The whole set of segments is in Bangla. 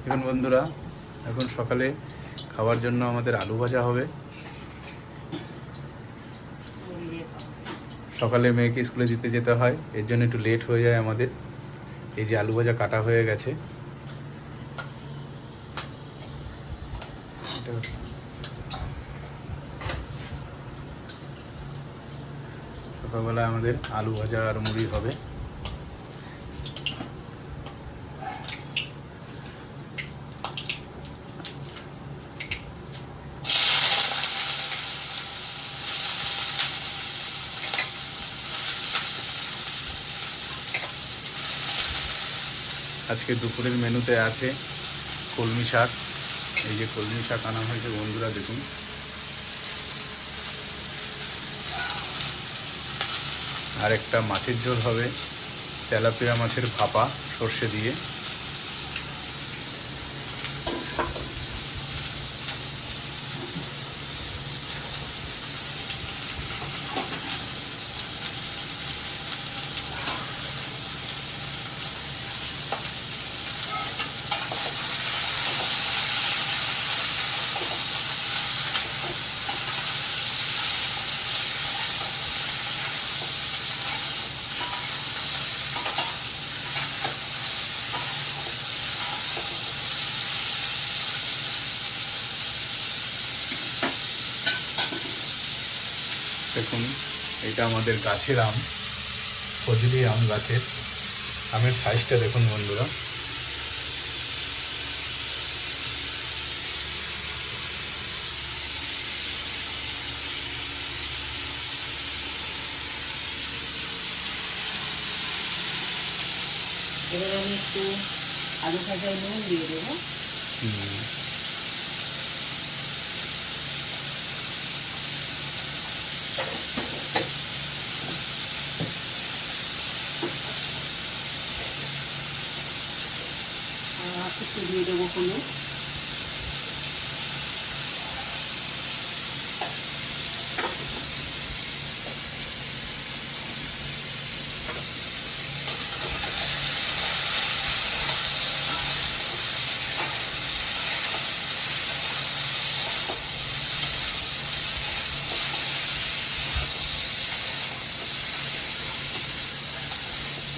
দেখুন বন্ধুরা, এখন সকালে খাওয়ার জন্য আমাদের আলু ভাজা হবে। সকালে মেয়েকে স্কুলে দিতে যেতে হয়, এর জন্য একটু লেট হয়ে যায় আমাদের। এই যে আলু ভাজা কাটা হয়ে গেছে। সকালবেলা আমাদের আলু ভাজা আর মুড়ি হবে। আজকে দুপুরের মেনুতে আছে কলমি শাক। এই যে কলমি শাক আনা হয়েছে বন্ধুরা, দেখুন। আর একটা মাছের ঝোল হবে, তেলাপিয়া মাছের ভাপা সর্ষে দিয়ে। দেখুন, এটা আমাদের গাছের আম, ফজলি আম গাছের। আমের সাইজটা দেখুন বন্ধুরা। এবার আমি একটু আলু ভাজায় নুন দিয়ে দেবো। একটু দিয়ে দেবো হলুদ।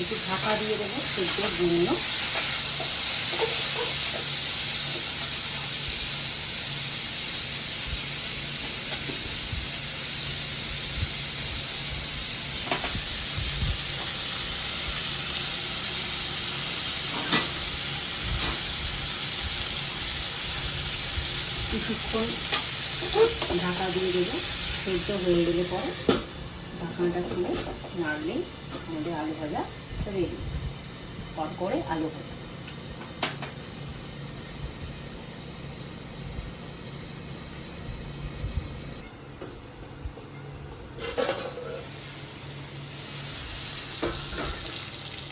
একটু ঢাকা দিয়ে দেবো সেদ্ধর জন্য। কিছুক্ষণ ঢাকা দিয়ে দেবো, সেদ্ধ হয়ে গেলে পরে ঢাকনাটা খুলে নাড়লেই আমাদের আলু ভাজা রেডি। করে আলু ভাজা।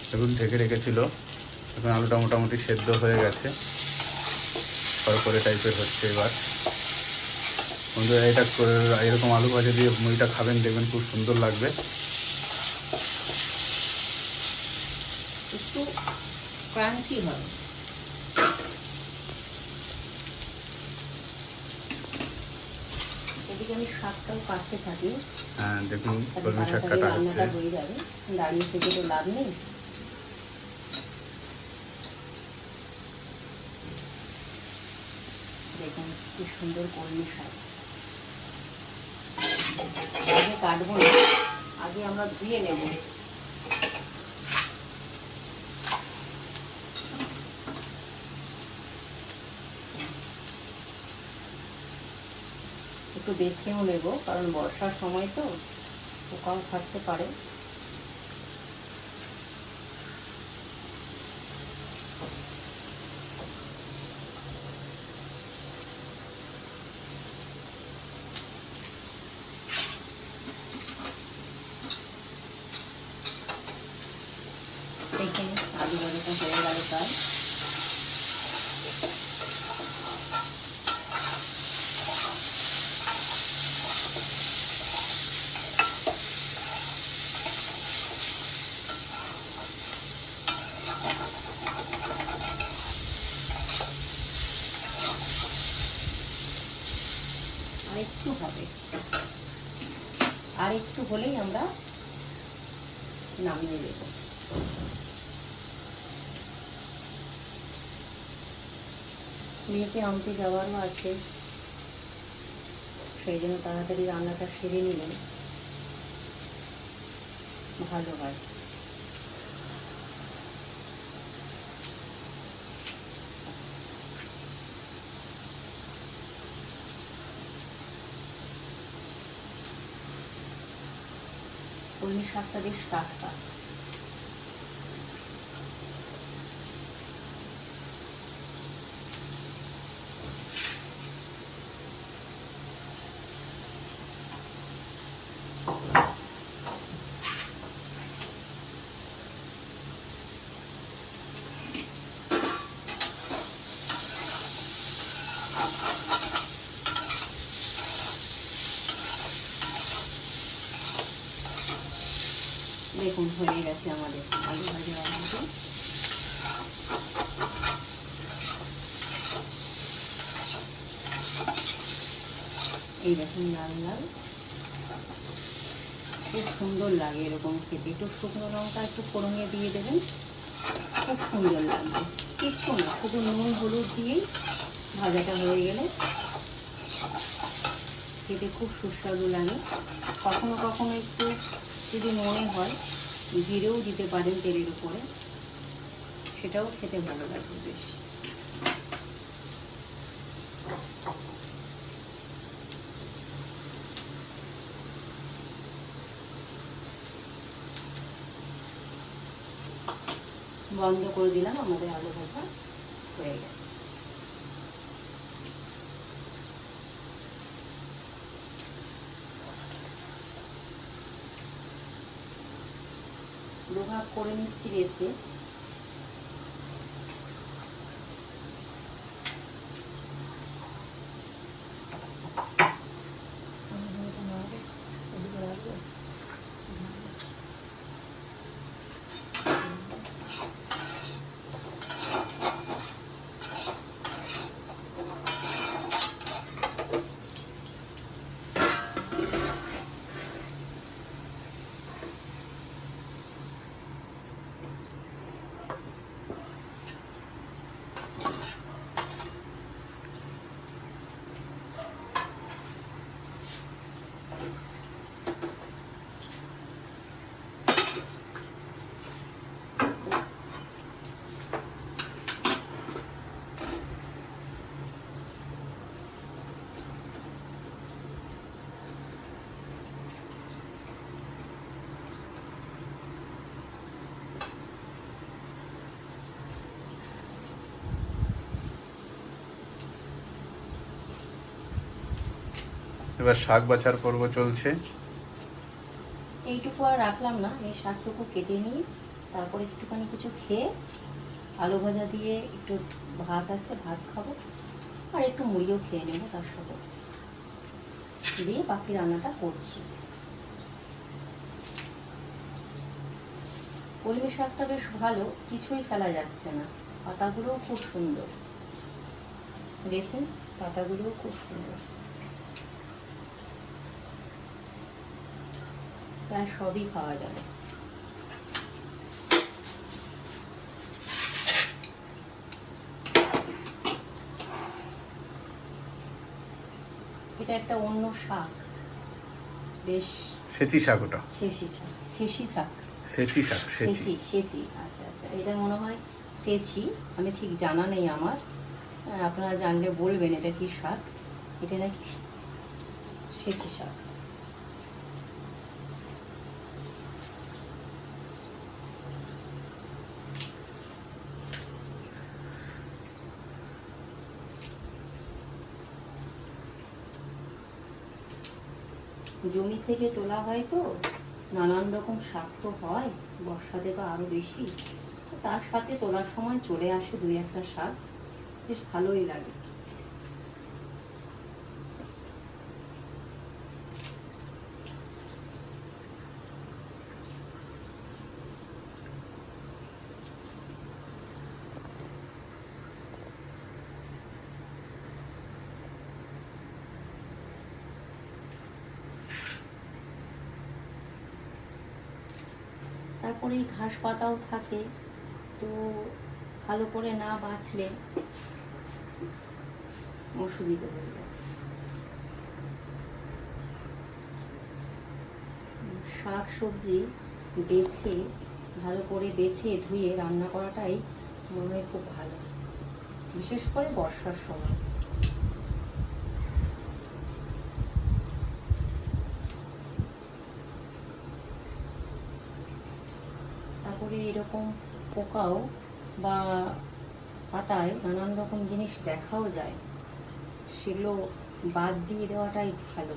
দেখুন, ঢেকে রেখেছিল, এখন আলুটা মোটামুটি সেদ্ধ হয়ে গেছে, করে টাইপের হচ্ছে। এবার বন্ধুরা, এটা এরকম আলু ভাজা দিয়ে মুড়িটা খাবেন, দেখবেন খুব সুন্দর লাগবে। একটু ক্রাঞ্চি হবে। এদিকে আমি শাকটাও কাটতে থাকি। হ্যাঁ, দেখুন কলমি শাক কাটা হচ্ছে। রান্নাটা হয়ে যাবে, দাঁড়িয়ে থেকে তো লাভ নেই। দেখুন কি সুন্দর কলমি শাক। আগে কাটবো না, আগে আমরা ধুয়ে নেব। একটু বেছেও নেব, কারণ বর্ষার সময় তো পোকাও থাকতে পারে। দেখে আলু ভাজাটা হয়ে গেল তার। আর একটু হবে, আর একটু হলেই আমরা নামিয়ে দেব। মেয়েকে আনতে যাওয়ারও আছে, সেই জন্য তাড়াতাড়ি রান্নাটা সেরে নিলেন ভালো হয়। কলমি শাকটা বেশ টাটকা। দেখুন হয়ে গেছে আমাদের আলু ভাজা আলু। এই দেখুন লাল লাল, খুব সুন্দর লাগে এরকম খেতে। একটু শুকনো লঙ্কা একটু ফোড়নে দিয়ে দেবেন, খুব সুন্দর লাগবে। কিচ্ছু না, শুধু নুন হলুদ দিয়েই ভাজাটা হয়ে গেলে খেতে খুব সুস্বাদু লাগে। কখনো কখনো একটু যদি মনে হয় জিরেও দিতে পারেন তেলের উপরে, সেটাও খেতে ভালো লাগবে বেশ। বন্ধ করে দিলাম, আমাদের আলু ভাজা হয়ে গেছে। দুভাগ করে নিচ্ছি বেছে। এবার শাক বাছার পর্ব চলছে। এইটুকু আর রাখলাম না, এই শাকটুকু কেটে নিয়ে তারপর একটুখানি কিছু খেয়ে আলু ভাজা দিয়ে একটু ভাত আছে, ভাত খাবো, আর একটু মুড়িও খেয়ে নেবো তার সাথে দিয়ে বাকি রান্নাটা করছি। কলমি শাকটা বেশ ভালো, কিছুই ফেলা যাচ্ছে না। পাতাগুলোও খুব সুন্দর, দেখুন পাতাগুলোও খুব সুন্দর, প্রায় সবই খাওয়া যাবে। এটা একটা অন্য শাক, বেশ সেচি শাক, ওটা ছেঁচি শাক, ছেঁচি শাক, সেচি শাক, সেচি সেচি, আচ্ছা আচ্ছা, এটা মনে হয় সেচি, আমি ঠিক জানা নেই আমার, আপনারা জানলে বলবেন এটা কি শাক। এটা নাকি সেচি শাক। জমি থেকে তোলা হয় তো, নানান রকম শাক তো হয়, বর্ষাতে তো আরো বেশি, তো তার সাথে তোলার সময় চলে আসে দুই একটা শাক, বেশ ভালোই লাগে। করেই ঘাস পাতাও থাকে, তো ভালো করে না বাছলে অসুবিধা হয়ে যায়। শাক সবজি ভালো করে বেছে ধুয়ে রান্না করাটাই মনে হয় খুব ভালো, বিশেষ করে বর্ষার সময়। তারপরে এরকম পোকাও বা পাতায় নানান রকম জিনিস দেখাও যায়, সেগুলো বাদ দিয়ে দেওয়াটাই ভালো।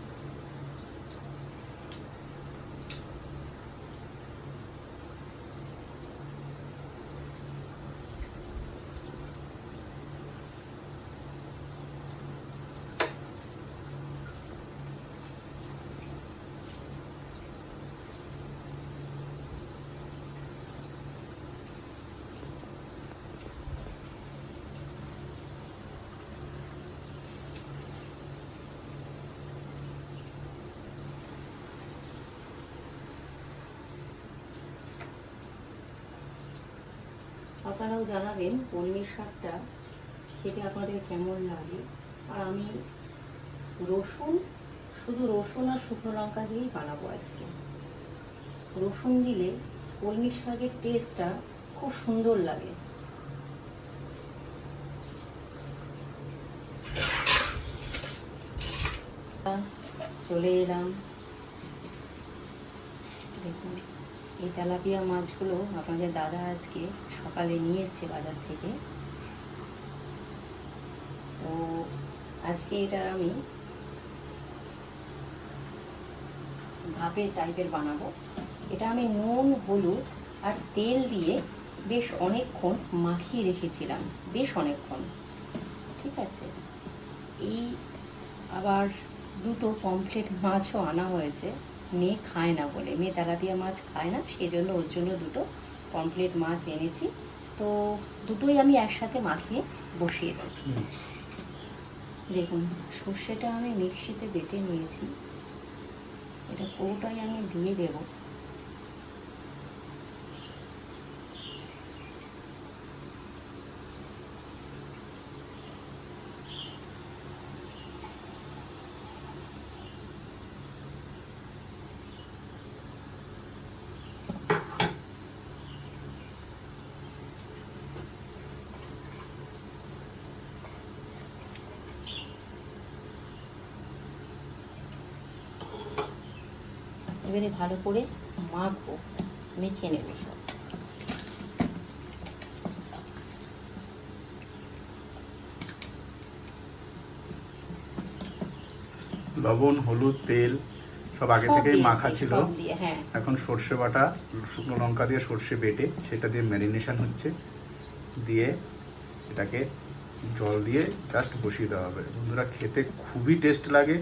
আপনারাও জানাবেন কলমি শাকটা খেতে আপনাদের কেমন লাগে। আর আমি শুধু রসুন আর শুকনো লঙ্কা দিয়েই বানাবো আজকে। রসুন দিলে কলমি শাকের টেস্টটা খুব সুন্দর লাগে। চলে এলাম, দেখুন এই তেলাপিয়া মাছগুলো আপনাদের দাদা আজকে সকালে নিয়ে এসছে বাজার থেকে। তো আজকে এটা আমি ভাপে টাইপের বানাবো। এটা আমি নুন, হলুদ আর তেল দিয়ে বেশ অনেকক্ষণ মাখিয়ে রেখেছিলাম, বেশ অনেকক্ষণ। ঠিক আছে, এই আবার দুটো পমফ্রেট মাছও আনা হয়েছে, মেয়ে খায় না বলে, মেয়ে তেলাপিয়া মাছ খায় না, সেই জন্য ওর জন্য দুটো পমফ্রেট মাছ এনেছি। তো দুটোই আমি একসাথে মাখিয়ে বসিয়ে দেব। দেখুন সর্ষেটা আমি মিক্সিতে বেটে নিয়েছি, এটা পুরোটাই আমি দিয়ে দেব। এবারে ভালো করে মাখবো, মেখে নেব সব। লবণ, হলুদ, তেল সব আগে থেকেই মাখা ছিল। হ্যাঁ, এখন সর্ষে বাটা, শুকনো লঙ্কা দিয়ে সর্ষে বেটে সেটা দিয়ে ম্যারিনেশন হচ্ছে, দিয়ে এটাকে জল দিয়ে জাস্ট বসিয়ে দেওয়া হবে। বন্ধুরা খেতে খুবই টেস্ট লাগে,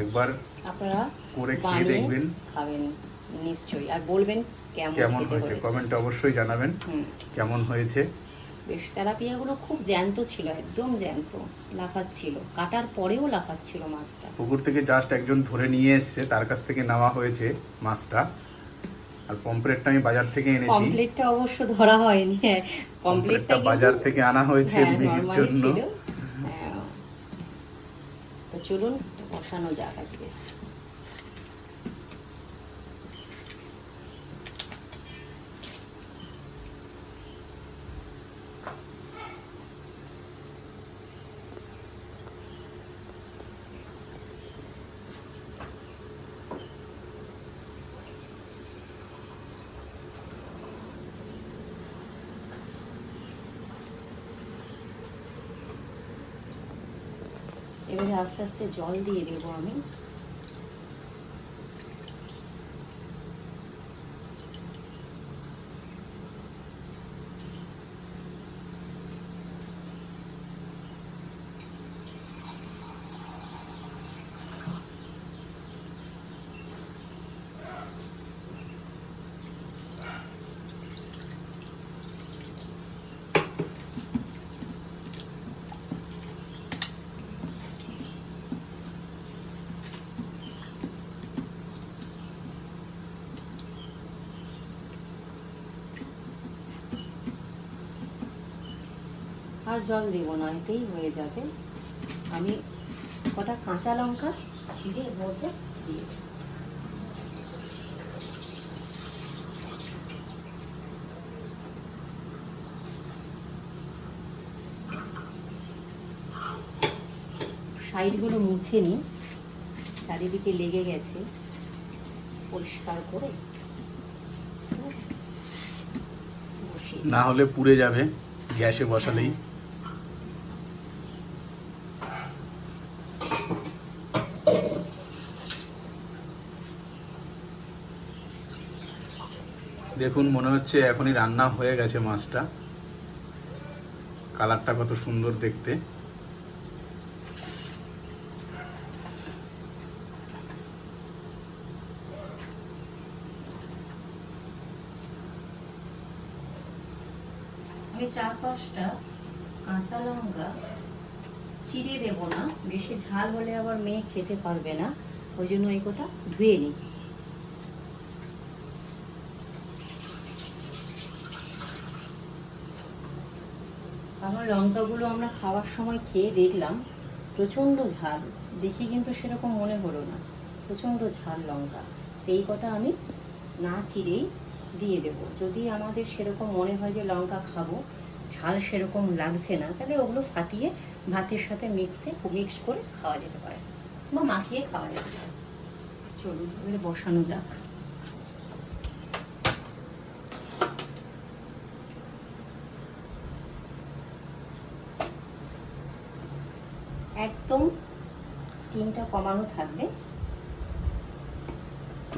একবার আপনারা করে খেয়ে দেখবেন, খাবেন নিশ্চয়ই, আর বলবেন কেমন হয়েছে। কমেন্টে অবশ্যই জানাবেন কেমন হয়েছে। বেশ তেলাপিয়াগুলো খুব জ্যান্ত ছিল, একদম জ্যান্ত, লাফাচ্ছিল, কাটার পরেও লাফাচ্ছিল মাছটা। পুকুর থেকে জাস্ট একজন ধরে নিয়ে এসছে, তার কাছ থেকে নেওয়া হয়েছে মাছটা। আর পমফ্রেটটা আমি বাজার থেকে এনেছি। পমফ্রেটটা অবশ্য ধরা হয়নি, পমফ্রেটটা বাজার থেকে আনা হয়েছে মেয়ের জন্য। তো চলুন বসানো যাক আজকে। এবারে আস্তে আস্তে জল দিয়ে দেবো আমি। আর জল দেবো না, এতেই হয়ে যাবে। আমি কটা কাঁচা লঙ্কা ছিঁড়ে এর মধ্যে দিয়ে দেবো। সাইডগুলো মুছে নিই, চারিদিকে লেগে গেছে, পরিষ্কার করে বসিয়ে দিই। না হলে পুড়ে যাবে গ্যাসে বসালেই। দেখুন মনে হচ্ছে এখনই রান্না হয়ে গেছে মাছটা। কালারটা কত সুন্দর দেখতে। আমি 4-5টা কাঁচা লঙ্কা চিড়ে দেবো না, বেশি ঝাল হলে আবার মেয়ে খেতে পারবে না, ওই জন্য এই কটা ধুয়ে নিই। আমার লঙ্কাগুলো আমরা খাওয়ার সময় খেয়ে দেখলাম প্রচণ্ড ঝাল, দেখে কিন্তু সেরকম মনে হলো না, প্রচণ্ড ঝাল লঙ্কা। এই কটা আমি না চিড়েই দিয়ে দেব। যদি আমাদের সেরকম মনে হয় যে লঙ্কা খাবো, ঝাল সেরকম লাগছে না, তাহলে ওগুলো ফাটিয়ে ভাতের সাথে মিক্স করে খাওয়া যেতে পারে বা মাখিয়ে খাওয়া যেতে পারে। চলুন এবারে বসানো যাক। একদম স্টিমটা কমানো থাকবে,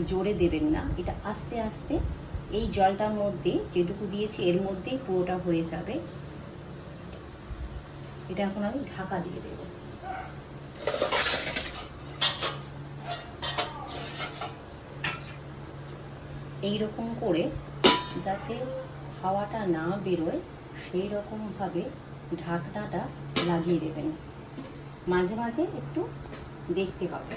জোরে দেবেন না, এটা আস্তে আস্তে এই জলটার মধ্যে যেটুকু দিয়েছি এর মধ্যেই পুরোটা হয়ে যাবে। এটা এখন আমি ঢাকা দিয়ে দেব। এইরকম করে যাতে হাওয়াটা না বেরোয় সেই রকমভাবে ঢাকনাটা লাগিয়ে দেবেন। মাঝে মাঝে একটু দেখতে হবে।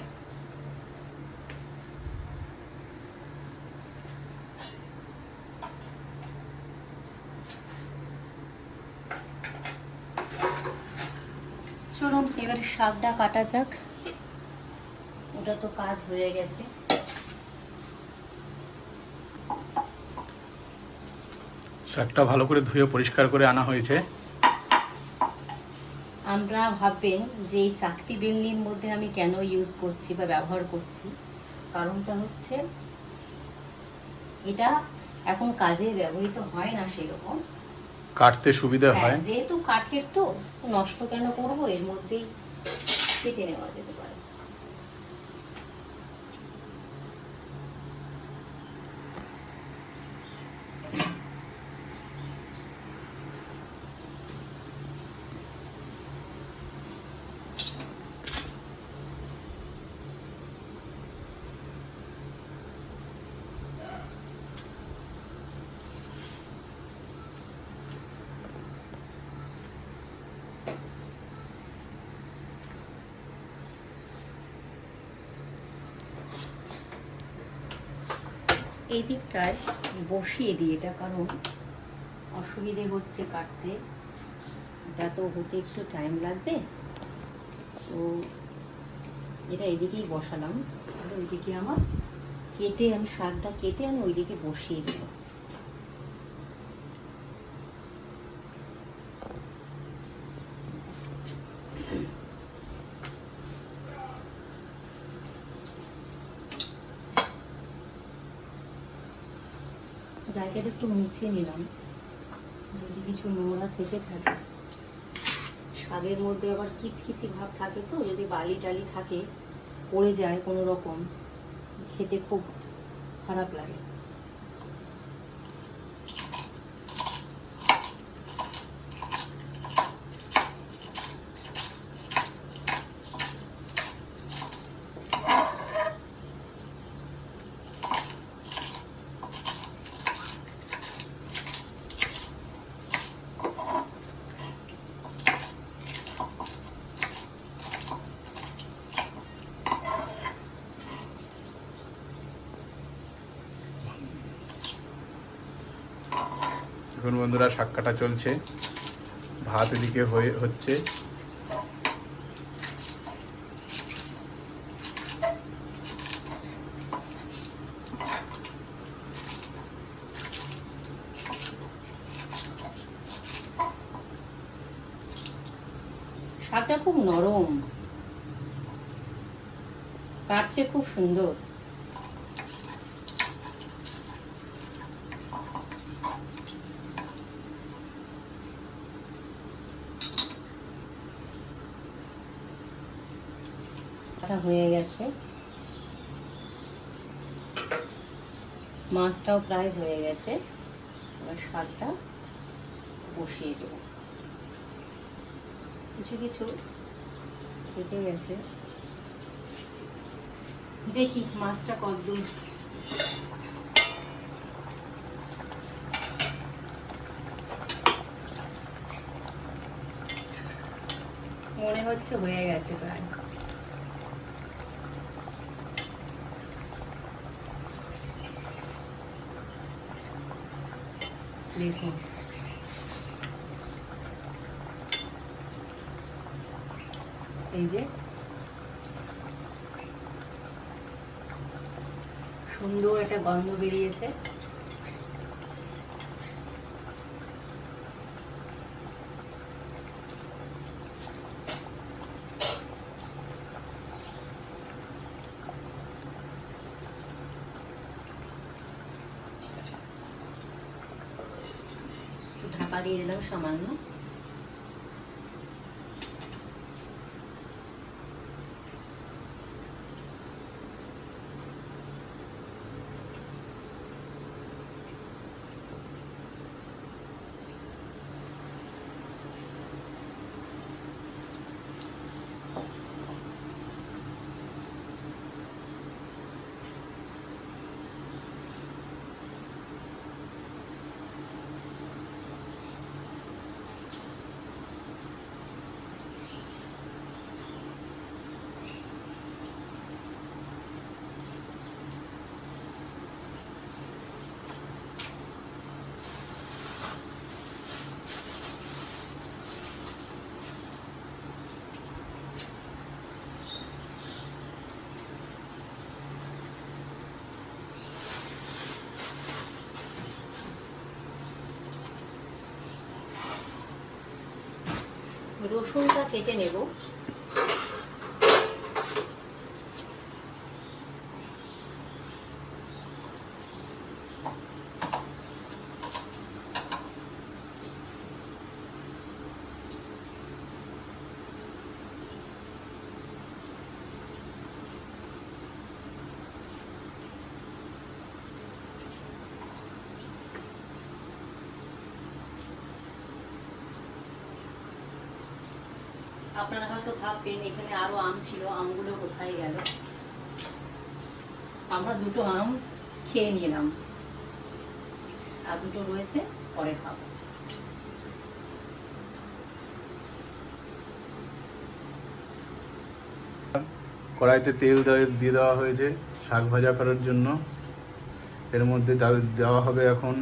চলুন এবারে শাকটা কাটা যাক, ওটা তো কাজ হয়ে গেছে। শাকটা ভালো করে ধুয়ে পরিষ্কার করে আনা হয়েছে। আমরা ভাববেন যে এই চাকতি বেলনির মধ্যে আমি কেন ইউজ করছি বা ব্যবহার করছি, কারণটা হচ্ছে এটা এখন কাজে ব্যবহৃত হয় না সেরকম, কাটতে সুবিধা হয়। যেহেতু কাঠের তো নষ্ট কেন করবো, এর মধ্যেই কেটে নেওয়া যেতে পারে। এই দিকটায় বসিয়ে দিই এটা, কারণ অসুবিধে হচ্ছে কাটতে, এটা তো হতে একটু টাইম লাগবে, তো এটা এদিকেই বসালাম। আর ওইদিকে আমার আমি শাকটা কেটে আমি ওইদিকে বসিয়ে দেব। জায়গাটা একটু মুছে নিলাম, যদি কিছু নোংরা থেকে থাকে। শাকের মধ্যে আবার কিচকিচি ভাব থাকে, তো যদি বালি টালি থাকে পড়ে যায় কোনো রকম, খেতে খুব খারাপ লাগে। এখন বন্ধুরা শাক কাটা চলছে, ভাত এদিকে হচ্ছে। শাকটা খুব নরম, কাটছে খুব সুন্দর। হয়ে গেছে, মাছটাও প্রায় হয়ে গেছে। এবার শাকটা বসিয়ে দেব। কিছু কিছু কেটে গেছে, দেখি মাছটা কতদূর। মনে হচ্ছে হয়ে গেছে প্রায়। দেখুন, এই যে সুন্দর একটা গন্ধ বেরিয়েছে। ঢাকা দিয়ে দিলাম সামান্য। রসুনটা কেটে নেব। আপনারা হয়তো ভাববেন এখানে আরো আম ছিল, আমগুলো কোথায় গেল। আমরা দুটো আম খেয়ে নিলাম, আর দুটো রয়েছে, পরে খাবো। কড়াইতে তেল দিয়ে দেওয়া হয়েছে শাক ভাজা করার জন্য। এর মধ্যে দেওয়া হবে এখন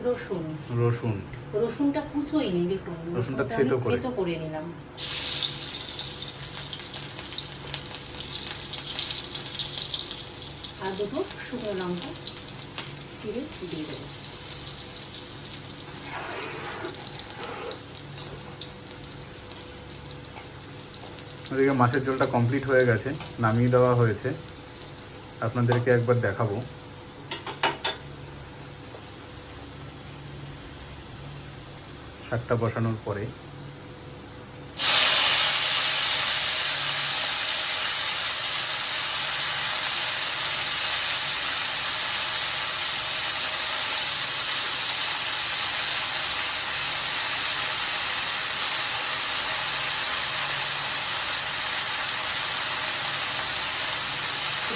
রসুন। রসুন। রসুনটা কুচোই নি, দেখুন রসুনটা থেতো করে নিলাম। আর দুটো শুকনো লঙ্কা চিড়ে দিয়ে দেবো। ওদিকে মাছের ঝোলটা কমপ্লিট হয়ে গেছে, নামিয়ে দেওয়া হয়েছে। আপনাদেরকে একবার দেখাবো। শাকটা বসানোর পরে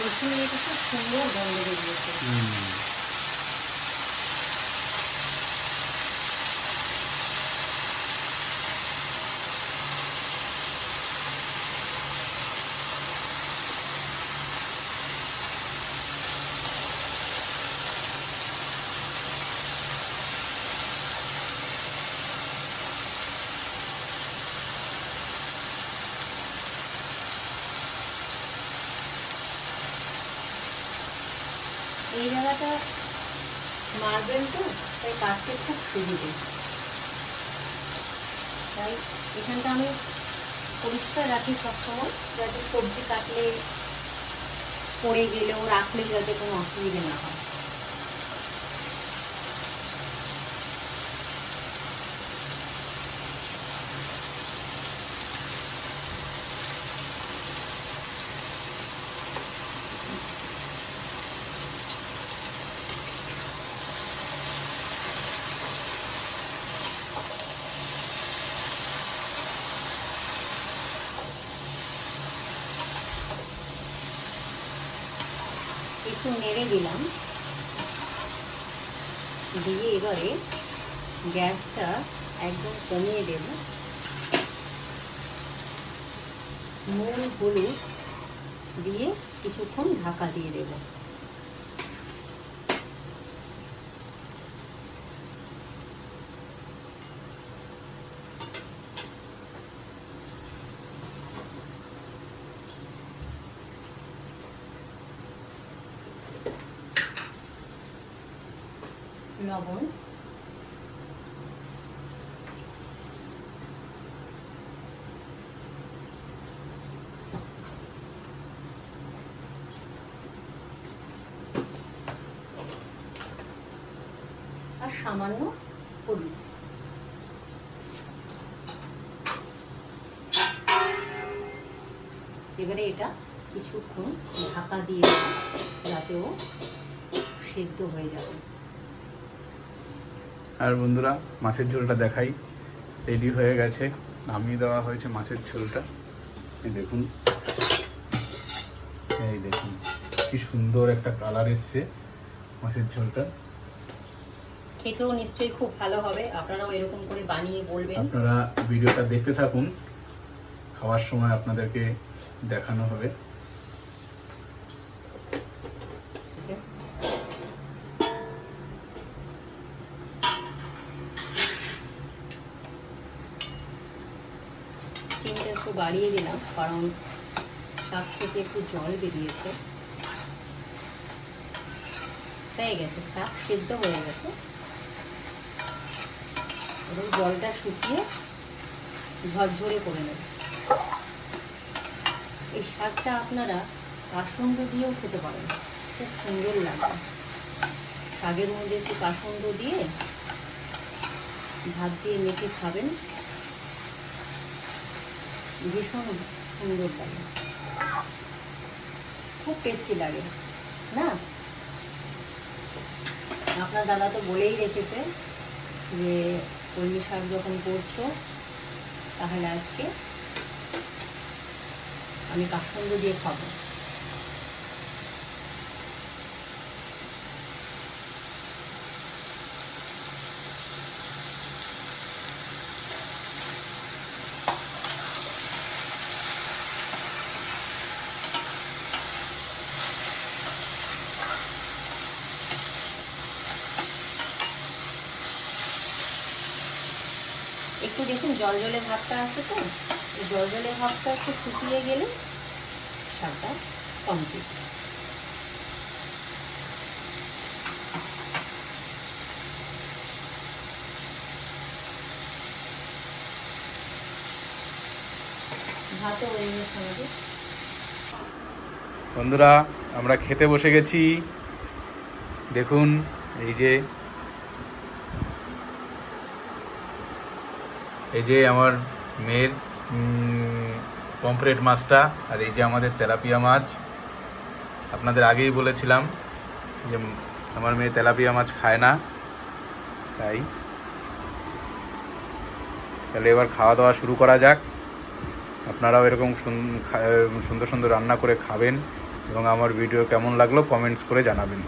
রসুন এটা খুব সুন্দর গন্ধ বেরিয়েছে। এই জায়গাটা মার্বেল তো, তাই কাটতে খুব সুবিধে। তাই এখানটা আমি পরিষ্কার রাখি সবসময়, যাতে সবজি কাটলে পড়ে গেলেও রাখলে যাতে কোনো অসুবিধে না হয়। একটু নেড়ে দিলাম, দিয়ে এবারে গ্যাসটা একদম কমিয়ে দেব। নুন হলুদ দিয়ে কিছুক্ষণ ঢাকা দিয়ে দেব। লবণ, আর সামান্য হলুদ। এবারে এটা কিছুক্ষণ ঢাকা দিয়ে দেব, যাতে ও সেদ্ধ হয়ে যাবে। আর বন্ধুরা, মাছের ঝোলটা দেখাই, রেডি হয়ে গেছে, নামিয়ে দেওয়া হয়েছে মাছের ঝোলটা। এই দেখুন, এই দেখুন কি সুন্দর একটা কালার এসছে মাছের ঝোলটা। খেতেও নিশ্চয়ই খুব ভালো হবে, আপনারাও এরকম করে বানিয়ে বলবেন। আপনারা ভিডিওটা দেখতে থাকুন, খাওয়ার সময় আপনাদেরকে দেখানো হবে। চিনিটা একটু বাড়িয়ে দিলাম, কারণ শাক থেকে একটু জল বেরিয়েছে। হয়ে গেছে, শাক সেদ্ধ হয়ে গেছে। এবং জলটা শুকিয়ে ঝরঝরে করে নেব। এই শাকটা আপনারা কাসুন্দ দিয়েও খেতে পারেন, খুব সুন্দর লাগবে। শাকের মধ্যে একটু কাসুন্দ দিয়ে ভাত দিয়ে মেখে খাবেন, ভীষণ সুন্দর লাগে, খুব টেস্টি লাগে না? আপনার দাদা তো বলেই রেখেছে যে কলমি শাক যখন করছো, তাহলে আজকে আমি কাসুন্দ দিয়ে খাবো। একটু দেখুন জল জলে ভাবটা আছে তো, জল জলে ভাবটা একটু শুকিয়ে গেলে শাকটা কমপ্লিট। ভাতও হয়ে গেছে আমাদের। বন্ধুরা, আমরা খেতে বসে গেছি। দেখুন, এই যে আমার মেয়ের পমফ্রেট মাছটা, আর এই যে আমাদের তেলাপিয়া মাছ। আপনাদের আগেই বলেছিলাম যে আমার মেয়ে তেলাপিয়া মাছ খায় না, তাহলে এবার খাওয়া দাওয়া শুরু করা যাক। আপনারাও এরকম সুন্দর সুন্দর রান্না করে খাবেন, এবং আমার ভিডিও কেমন লাগলো কমেন্টস করে জানাবেন।